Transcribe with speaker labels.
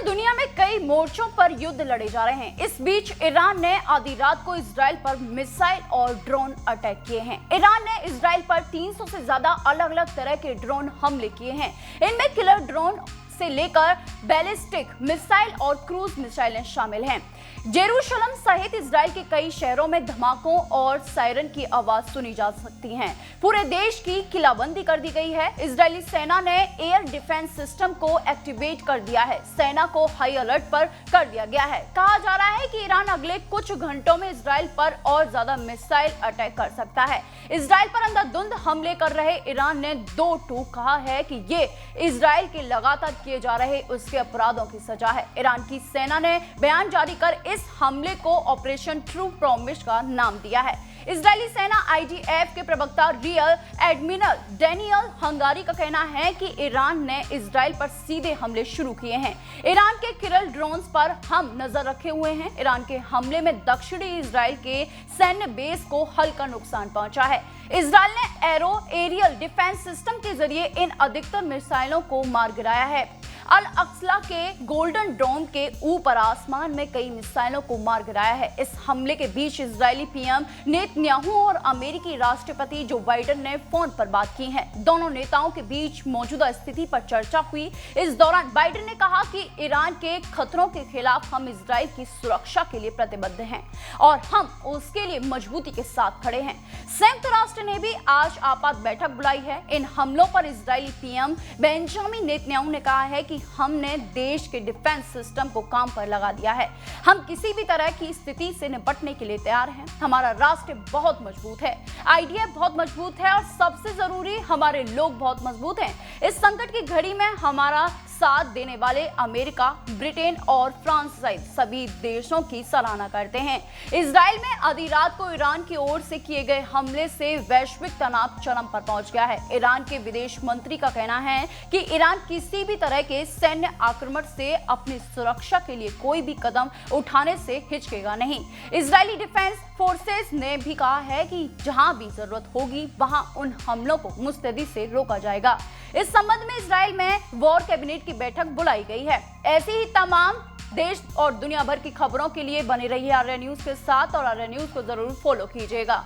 Speaker 1: समय दुनिया में कई मोर्चों पर युद्ध लड़े जा रहे हैं। इस बीच ईरान ने आधी रात को इजराइल पर मिसाइल और ड्रोन अटैक किए हैं। ईरान ने इजराइल पर 300 से ज्यादा अलग अलग तरह के ड्रोन हमले किए हैं। इनमें किलर ड्रोन से लेकर बैलिस्टिक मिसाइल और क्रूज मिसाइलें शामिल हैं। जेरूशलम सहित इजराइल के कई शहरों में धमाकों और सायरन की आवाज सुनी जा सकती है। पूरे देश की किलाबंदी कर दी गई है। इजरायली सेना ने एयर डिफेंस सिस्टम को एक्टिवेट कर दिया है। सेना को हाई अलर्ट पर कर दिया गया है। कहा जा रहा है कि ईरान अगले कुछ घंटों में इजराइल पर और ज्यादा मिसाइल अटैक कर सकता है। इजराइल पर अंधाधुंध हमले कर रहे ईरान ने दो टूक कहा है कि ये इजराइल के लगातार किए जा रहे उसके अपराधों की सजा है। ईरान की सेना ने बयान जारी कर इस हमले को ऑपरेशन ट्रू प्रॉमिस का नाम दिया है। इजरायली सेना आईडीएफ के प्रवक्ता रियल एडमिरल डैनियल हंगारी का कहना है कि ईरान ने इजराइल पर सीधे हमले शुरू किए हैं। ईरान के किरल ड्रोन्स पर हम नजर रखे हुए हैं। ईरान के हमले में दक्षिणी इजराइल के सैन्य बेस को हल्का नुकसान पहुंचा है। इजराइल ने एरो एरियल डिफेंस सिस्टम के जरिए इन अधिकतर मिसाइलों को मार गिराया है। अल अक्सा के गोल्डन डोम के ऊपर आसमान में कई मिसाइलों को मार गिराया है। इस हमले के बीच इजरायली पीएम नेतन्याहू और अमेरिकी राष्ट्रपति जो बाइडेन ने फोन पर बात की है। दोनों नेताओं के बीच मौजूदा स्थिति पर चर्चा हुई। इस दौरान बाइडेन ने कहा कि ईरान के खतरों के खिलाफ हम इजराइल की सुरक्षा के लिए प्रतिबद्ध हैं और हम उसके लिए मजबूती के साथ खड़े हैं। संयुक्त राष्ट्र ने भी आज आपात बैठक बुलाई है। इन हमलों पर इजरायली पीएम बेंजामिन नेतन्याहू ने कहा है कि हमने देश के डिफेंस सिस्टम को काम पर लगा दिया है। हम किसी भी तरह की स्थिति से निपटने के लिए तैयार हैं। हमारा राष्ट्र बहुत मजबूत है, आईडीएफ बहुत मजबूत है और सबसे जरूरी हमारे लोग बहुत मजबूत हैं। इस संकट की घड़ी में हमारा साथ देने वाले अमेरिका, ब्रिटेन और फ्रांस सहित सभी देशों की सराहना करते हैं। इजराइल में आधी रात को ईरान की ओर से किए गए हमले से वैश्विक तनाव चरम पर पहुंच गया है। ईरान के विदेश मंत्री का कहना है कि ईरान किसी भी तरह के सैन्य आक्रमण से अपनी सुरक्षा के लिए कोई भी कदम उठाने से हिचकेगा नहीं। इजरायली डिफेंस फोर्सेस ने भी कहा है कि जहां भी जरूरत होगी वहां उन हमलों को मुस्तैदी से रोका जाएगा। इस संबंध में इजराइल में वॉर कैबिनेट की बैठक बुलाई गई है। ऐसी ही तमाम देश और दुनिया भर की खबरों के लिए बने रहिए आर्या न्यूज के साथ और आर्या न्यूज को जरूर फॉलो कीजिएगा।